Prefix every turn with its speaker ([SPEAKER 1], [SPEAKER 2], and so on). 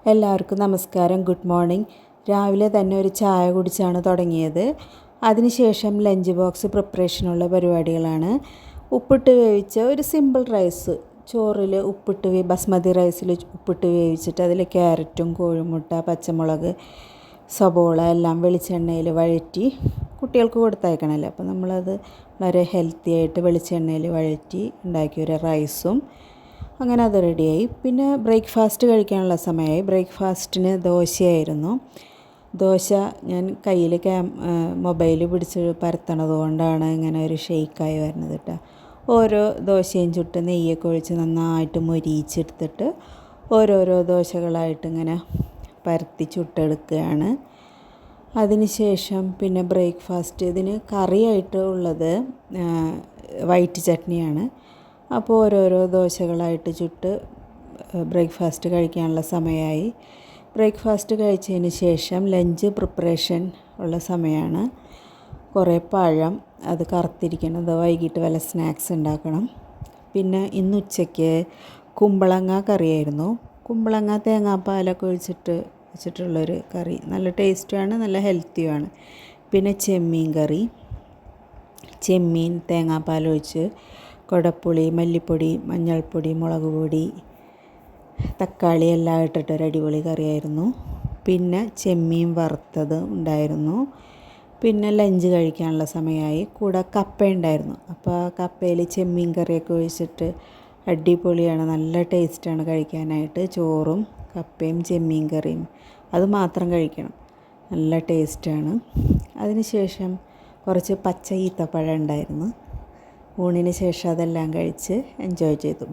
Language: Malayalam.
[SPEAKER 1] എല്ലാവർക്കും നമസ്കാരം. Good morning. രാവിലെ തന്നെ ഒരു ചായ കുടിച്ചാണ് തുടങ്ങിയത്. അതിനുശേഷം ലഞ്ച് ബോക്സ് പ്രിപ്പറേഷനുള്ള പരിപാടികളാണ്. ഉപ്പിട്ട് വേവിച്ച ഒരു സിമ്പിൾ റൈസ്, ചോറിൽ ബസ്മതി റൈസിൽ ഉപ്പിട്ട് വേവിച്ചിട്ട് അതിൽ ക്യാരറ്റും കോഴിമുട്ട പച്ചമുളക് സബോള എല്ലാം വെളിച്ചെണ്ണയിൽ വഴറ്റി കുട്ടികൾക്ക് കൊടുത്തയക്കണമല്ലോ. അപ്പോൾ നമ്മളത് വളരെ ഹെൽത്തി ആയിട്ട് വെളിച്ചെണ്ണയിൽ വഴറ്റി ഉണ്ടാക്കിയൊരു റൈസും അങ്ങനെ അത് റെഡിയായി. പിന്നെ ബ്രേക്ക്ഫാസ്റ്റ് കഴിക്കാനുള്ള സമയമായി. ബ്രേക്ക്ഫാസ്റ്റിന് ദോശയായിരുന്നു. ദോശ ഞാൻ കയ്യിൽ മൊബൈൽ പിടിച്ച് പരത്തണത് കൊണ്ടാണ് ഇങ്ങനെ ഒരു ഷെയ്ക്കായി വരുന്നത് കേട്ടോ. ഓരോ ദോശയും ചുട്ട് നെയ്യൊക്കെ ഒഴിച്ച് നന്നായിട്ട് മൊരിയിച്ചെടുത്തിട്ട് ഓരോരോ ദോശകളായിട്ട് ഇങ്ങനെ പരത്തി ചുട്ടെടുക്കുകയാണ്. അതിനുശേഷം പിന്നെ ബ്രേക്ക്ഫാസ്റ്റ് ഇതിന് കറിയായിട്ട് ഉള്ളത് വൈറ്റ് ചട്നിയാണ്. അപ്പോൾ ഓരോരോ ദോശകളായിട്ട് ചുട്ട് ബ്രേക്ക്ഫാസ്റ്റ് കഴിക്കാനുള്ള സമയമായി. ബ്രേക്ക്ഫാസ്റ്റ് കഴിച്ചതിന് ശേഷം ലഞ്ച് പ്രിപ്പറേഷൻ ഉള്ള സമയമാണ്. കുറേ പഴം, അത് കറുത്തിരിക്കുന്നത്, വൈകിട്ട് വല്ല സ്നാക്സ് ഉണ്ടാക്കണം. പിന്നെ ഇന്ന് ഉച്ചയ്ക്ക് കുമ്പളങ്ങ കറിയായിരുന്നു. കുമ്പളങ്ങ തേങ്ങാപ്പാലൊക്കെ വെച്ചിട്ടുള്ളൊരു കറി. നല്ല ടേസ്റ്റുമാണ്, നല്ല ഹെൽത്തിയുമാണ്. പിന്നെ ചെമ്മീൻ കറി, ചെമ്മീൻ തേങ്ങാപ്പാലൊഴിച്ച് കുടപ്പുളി, മല്ലിപ്പൊടി, മഞ്ഞൾപ്പൊടി, മുളക് പൊടി, തക്കാളി എല്ലാം ഇട്ടിട്ടൊരു അടിപൊളി കറിയായിരുന്നു. പിന്നെ ചെമ്മീൻ വറുത്തത് ഉണ്ടായിരുന്നു. പിന്നെ ലഞ്ച് കഴിക്കാനുള്ള സമയമായി. കൂടെ കപ്പ ഉണ്ടായിരുന്നു. അപ്പോൾ ആ കപ്പയിൽ ചെമ്മീൻ കറിയൊക്കെ ഒഴിച്ചിട്ട് അടിപൊളിയാണ്, നല്ല ടേസ്റ്റാണ് കഴിക്കാനായിട്ട്. ചോറും കപ്പയും ചെമ്മീൻ കറിയും അത് മാത്രം കഴിക്കണം, നല്ല ടേസ്റ്റാണ്. അതിനുശേഷം കുറച്ച് പച്ച ഈത്തപ്പഴം ഉണ്ടായിരുന്നു. ഊണിന് ശേഷം അതെല്ലാം കഴിച്ച് എൻജോയ് ചെയ്തു.